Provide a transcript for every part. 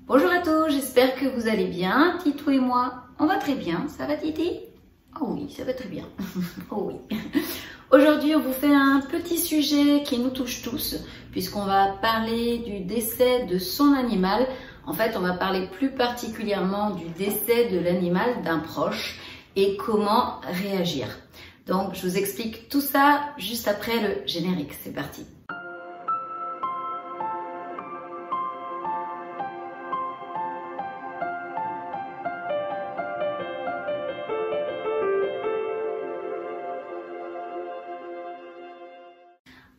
Bonjour à tous, j'espère que vous allez bien. Titou et moi, on va très bien. Ça va Titi? Oh oui, ça va très bien. Oh oui. Aujourd'hui, on vous fait un petit sujet qui nous touche tous, puisqu'on va parler du décès de son animal. En fait, on va parler plus particulièrement du décès de l'animal d'un proche et comment réagir. Donc, je vous explique tout ça juste après le générique. C'est parti.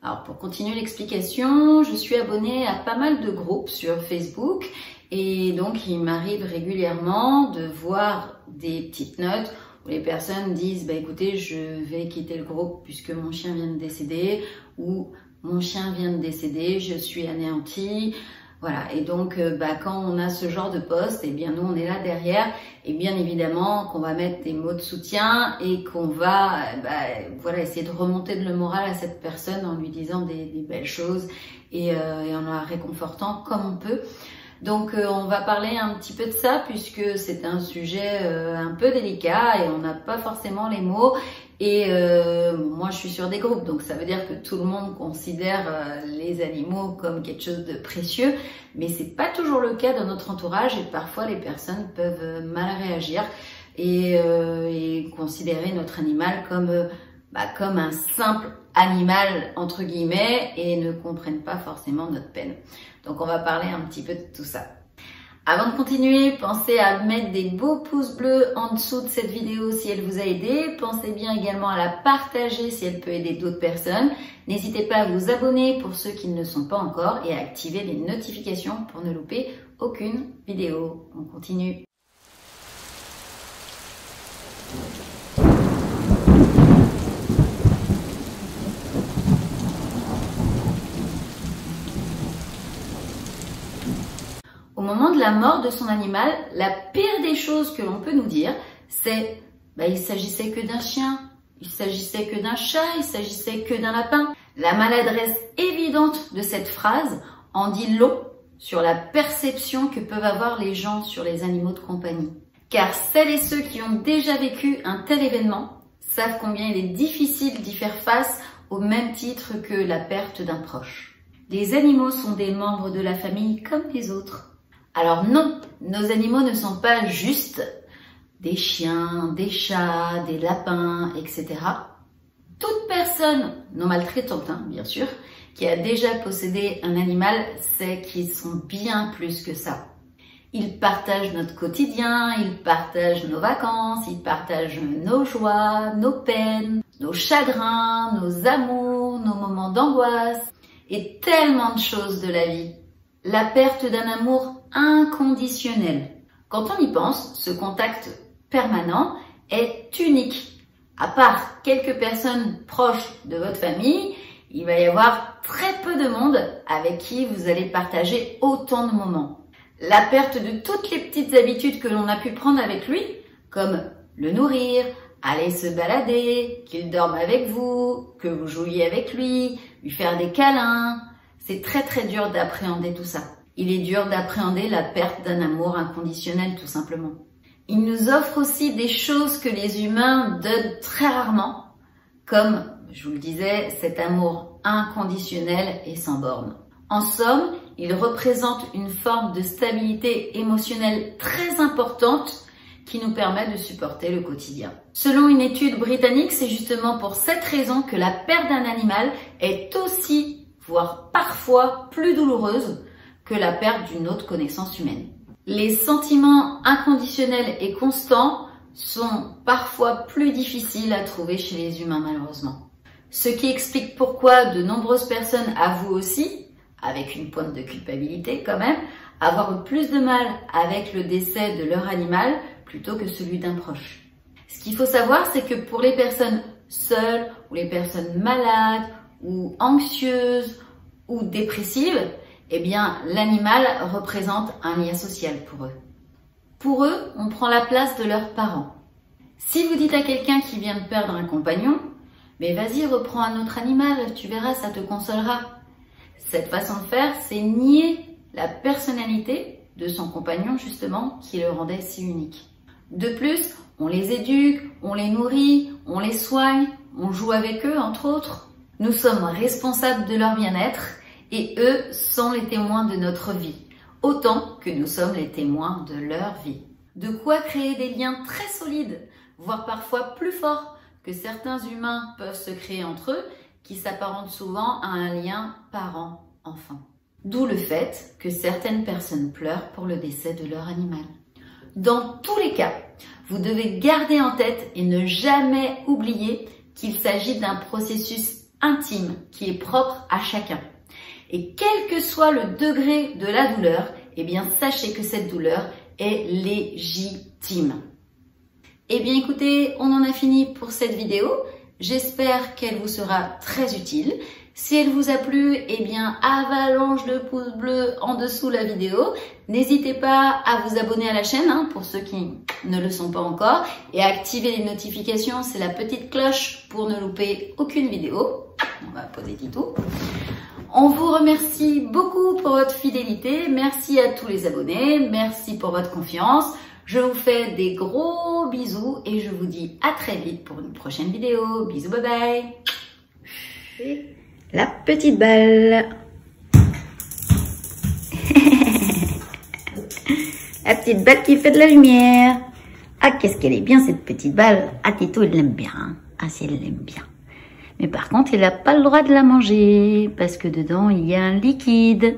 Alors pour continuer l'explication, je suis abonnée à pas mal de groupes sur Facebook et donc il m'arrive régulièrement de voir des petites notes où les personnes disent écoutez, je vais quitter le groupe puisque mon chien vient de décéder ou mon chien vient de décéder, je suis anéantie. Voilà, et donc quand on a ce genre de poste, eh bien nous on est là derrière et bien évidemment qu'on va mettre des mots de soutien et qu'on va voilà, essayer de remonter le moral à cette personne en lui disant des belles choses et en la réconfortant comme on peut. Donc on va parler un petit peu de ça puisque c'est un sujet un peu délicat et on n'a pas forcément les mots. Et moi je suis sur des groupes, donc ça veut dire que tout le monde considère les animaux comme quelque chose de précieux, mais c'est pas toujours le cas dans notre entourage et parfois les personnes peuvent mal réagir et considérer notre animal comme un simple animal entre guillemets et ne comprennent pas forcément notre peine. Donc on va parler un petit peu de tout ça. Avant de continuer, pensez à mettre des beaux pouces bleus en dessous de cette vidéo si elle vous a aidé. Pensez bien également à la partager si elle peut aider d'autres personnes. N'hésitez pas à vous abonner pour ceux qui ne le sont pas encore et à activer les notifications pour ne louper aucune vidéo. On continue. Au moment de la mort de son animal, la pire des choses que l'on peut nous dire, c'est il s'agissait que d'un chien, il s'agissait que d'un chat, il s'agissait que d'un lapin. La maladresse évidente de cette phrase en dit long sur la perception que peuvent avoir les gens sur les animaux de compagnie. Car celles et ceux qui ont déjà vécu un tel événement savent combien il est difficile d'y faire face au même titre que la perte d'un proche. Les animaux sont des membres de la famille comme les autres. Alors non, nos animaux ne sont pas juste des chiens, des chats, des lapins, etc. Toute personne non maltraitante, bien sûr, qui a déjà possédé un animal sait qu'ils sont bien plus que ça. Ils partagent notre quotidien, ils partagent nos vacances, ils partagent nos joies, nos peines, nos chagrins, nos amours, nos moments d'angoisse et tellement de choses de la vie. La perte d'un amour inconditionnel. Quand on y pense, ce contact permanent est unique. À part quelques personnes proches de votre famille, il va y avoir très peu de monde avec qui vous allez partager autant de moments. La perte de toutes les petites habitudes que l'on a pu prendre avec lui, comme le nourrir, aller se balader, qu'il dorme avec vous, que vous jouiez avec lui, lui faire des câlins, c'est très très dur d'appréhender tout ça. Il est dur d'appréhender la perte d'un amour inconditionnel tout simplement. Il nous offre aussi des choses que les humains donnent très rarement, comme, je vous le disais, cet amour inconditionnel et sans borne. En somme, il représente une forme de stabilité émotionnelle très importante qui nous permet de supporter le quotidien. Selon une étude britannique, c'est justement pour cette raison que la perte d'un animal est aussi, voire parfois, plus douloureuse que la perte d'une autre connaissance humaine. Les sentiments inconditionnels et constants sont parfois plus difficiles à trouver chez les humains malheureusement. Ce qui explique pourquoi de nombreuses personnes avouent aussi, avec une pointe de culpabilité quand même, avoir eu plus de mal avec le décès de leur animal plutôt que celui d'un proche. Ce qu'il faut savoir, c'est que pour les personnes seules ou les personnes malades ou anxieuses ou dépressives, eh bien, l'animal représente un lien social pour eux. Pour eux, on prend la place de leurs parents. Si vous dites à quelqu'un qui vient de perdre un compagnon, mais vas-y, reprends un autre animal, tu verras, ça te consolera. Cette façon de faire, c'est nier la personnalité de son compagnon justement qui le rendait si unique. De plus, on les éduque, on les nourrit, on les soigne, on joue avec eux entre autres. Nous sommes responsables de leur bien-être et eux sont les témoins de notre vie, autant que nous sommes les témoins de leur vie. De quoi créer des liens très solides, voire parfois plus forts que certains humains peuvent se créer entre eux, qui s'apparentent souvent à un lien parent-enfant. D'où le fait que certaines personnes pleurent pour le décès de leur animal. Dans tous les cas, vous devez garder en tête et ne jamais oublier qu'il s'agit d'un processus intime qui est propre à chacun. Et quel que soit le degré de la douleur, eh bien sachez que cette douleur est légitime. Eh bien écoutez, on en a fini pour cette vidéo. J'espère qu'elle vous sera très utile. Si elle vous a plu, eh bien avalanche de pouces bleus en dessous la vidéo. N'hésitez pas à vous abonner à la chaîne pour ceux qui ne le sont pas encore et à activer les notifications, c'est la petite cloche pour ne louper aucune vidéo. On va poser Titou. On vous remercie beaucoup pour votre fidélité. Merci à tous les abonnés. Merci pour votre confiance. Je vous fais des gros bisous et je vous dis à très vite pour une prochaine vidéo. Bisous, bye bye. La petite balle. La petite balle qui fait de la lumière. Ah, qu'est-ce qu'elle est bien cette petite balle. Ah, Tito, il l'aime bien. Hein. Ah, si, elle l'aime bien. Mais par contre, il n'a pas le droit de la manger parce que dedans, il y a un liquide.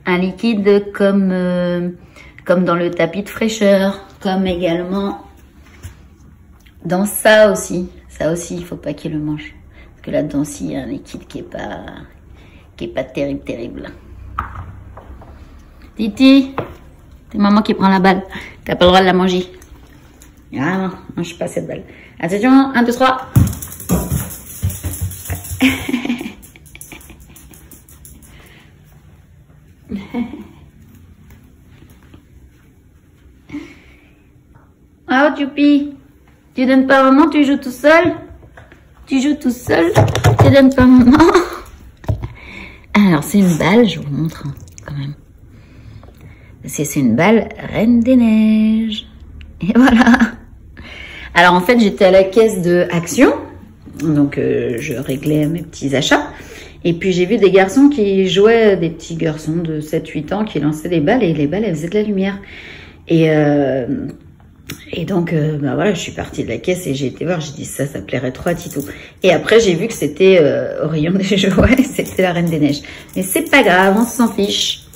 Un liquide comme dans le tapis de fraîcheur. Comme également dans ça aussi. Ça aussi, il faut pas qu'il le mange. Parce que là-dedans aussi, il y a un liquide qui est pas terrible. Titi, c'est maman qui prend la balle. T'as pas le droit de la manger. Ah non, mange pas cette balle. Attention, 1, 2, 3. Ah, Youpi, tu donnes pas à maman, tu joues tout seul? Tu joues tout seul? Tu donnes pas à maman? Alors, c'est une balle, je vous montre quand même. C'est une balle Reine des Neiges. Et voilà. Alors, en fait, j'étais à la caisse de Action. Donc, je réglais mes petits achats. Et puis, j'ai vu des garçons qui jouaient, des petits garçons de 7-8 ans qui lançaient des balles. Et les balles, elles faisaient de la lumière. Et donc, bah voilà, je suis partie de la caisse et j'ai été voir, j'ai dit ça plairait trop à Tito. Et après, j'ai vu que c'était au rayon des jouets, c'était la Reine des Neiges. Mais c'est pas grave, on s'en fiche.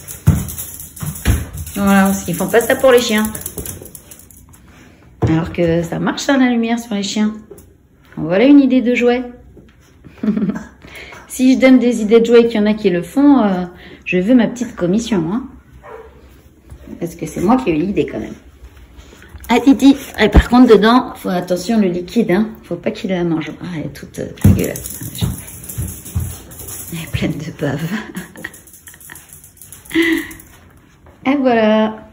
Voilà, parce qu'ils font pas ça pour les chiens. Alors que ça marche, ça, la lumière sur les chiens. Voilà une idée de jouet. Si je donne des idées de jouets et qu'il y en a qui le font, je veux ma petite commission. Hein. Parce que c'est moi qui ai eu l'idée quand même. Ah Titi, et par contre dedans, faut attention le liquide, hein, faut pas qu'il la mange. Ah, elle est toute dégueulasse. Elle est pleine de bave. Et voilà.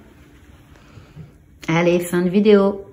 Allez, fin de vidéo.